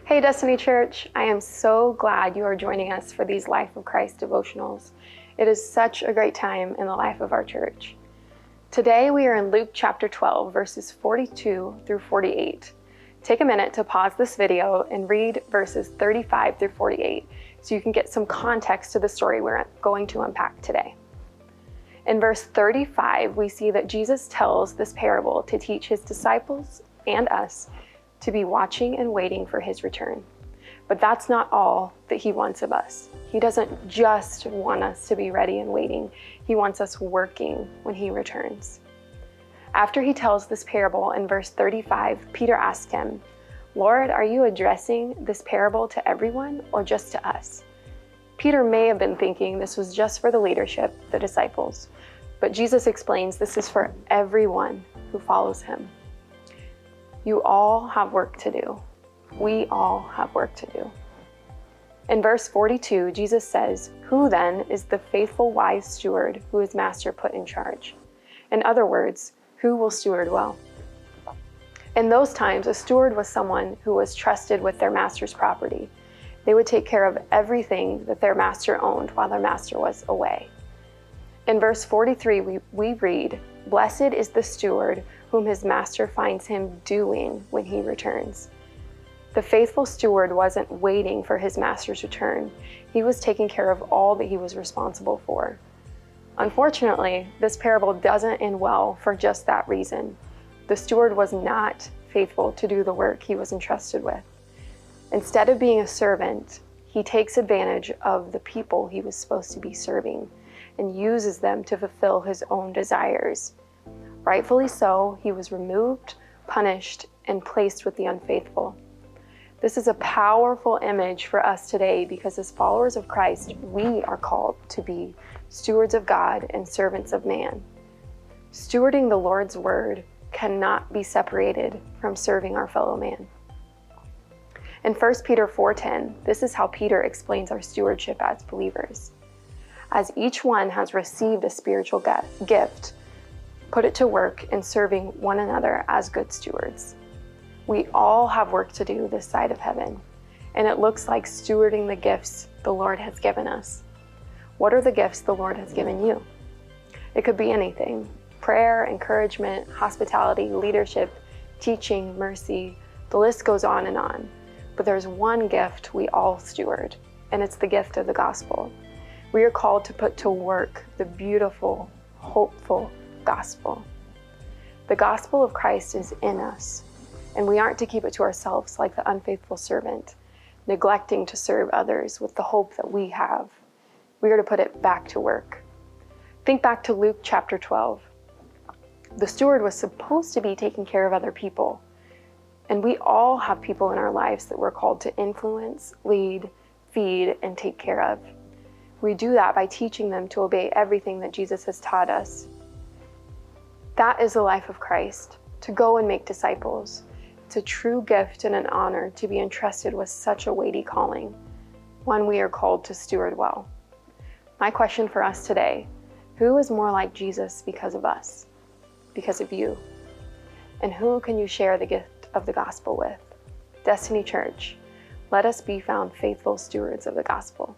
Hey Destiny Church, I am so glad you are joining us for these Life of Christ devotionals. It is such a great time in the life of our church. Today we are in Luke chapter 12, verses 42 through 48. Take a minute to pause this video and read verses 35 through 48 so you can get some context to the story we're going to unpack today. In verse 35, we see that Jesus tells this parable to teach his disciples and us to be watching and waiting for his return. But that's not all that he wants of us. He doesn't just want us to be ready and waiting. He wants us working when he returns. After he tells this parable in verse 35, Peter asks him, "Lord, are you addressing this parable to everyone or just to us?" Peter may have been thinking this was just for the leadership, the disciples, but Jesus explains this is for everyone who follows him. You all have work to do. We all have work to do. In verse 42, Jesus says, "Who then is the faithful wise steward who his master put in charge?" In other words, who will steward well? In those times, a steward was someone who was trusted with their master's property. They would take care of everything that their master owned while their master was away. In verse 43, we read, "Blessed is the steward whom his master finds him doing when he returns." The faithful steward wasn't waiting for his master's return. He was taking care of all that he was responsible for. Unfortunately, this parable doesn't end well for just that reason. The steward was not faithful to do the work he was entrusted with. Instead of being a servant, he takes advantage of the people he was supposed to be serving and uses them to fulfill his own desires. Rightfully so, he was removed, punished, and placed with the unfaithful. This is a powerful image for us today because as followers of Christ, we are called to be stewards of God and servants of man. Stewarding the Lord's word cannot be separated from serving our fellow man. In 1 Peter 4:10, this is how Peter explains our stewardship as believers. As each one has received a spiritual gift, put it to work in serving one another as good stewards. We all have work to do this side of heaven, and it looks like stewarding the gifts the Lord has given us. What are the gifts the Lord has given you? It could be anything: prayer, encouragement, hospitality, leadership, teaching, mercy. The list goes on and on. But there's one gift we all steward, and it's the gift of the gospel. We are called to put to work the beautiful, hopeful gospel. The gospel of Christ is in us, and we aren't to keep it to ourselves like the unfaithful servant, neglecting to serve others with the hope that we have. We are to put it back to work. Think back to Luke chapter 12. The steward was supposed to be taking care of other people, and we all have people in our lives that we're called to influence, lead, feed, and take care of. We do that by teaching them to obey everything that Jesus has taught us. That is the life of Christ, to go and make disciples. It's a true gift and an honor to be entrusted with such a weighty calling, one we are called to steward well. My question for us today: who is more like Jesus because of us, because of you? And who can you share the gift of the gospel with? Destiny Church, let us be found faithful stewards of the gospel.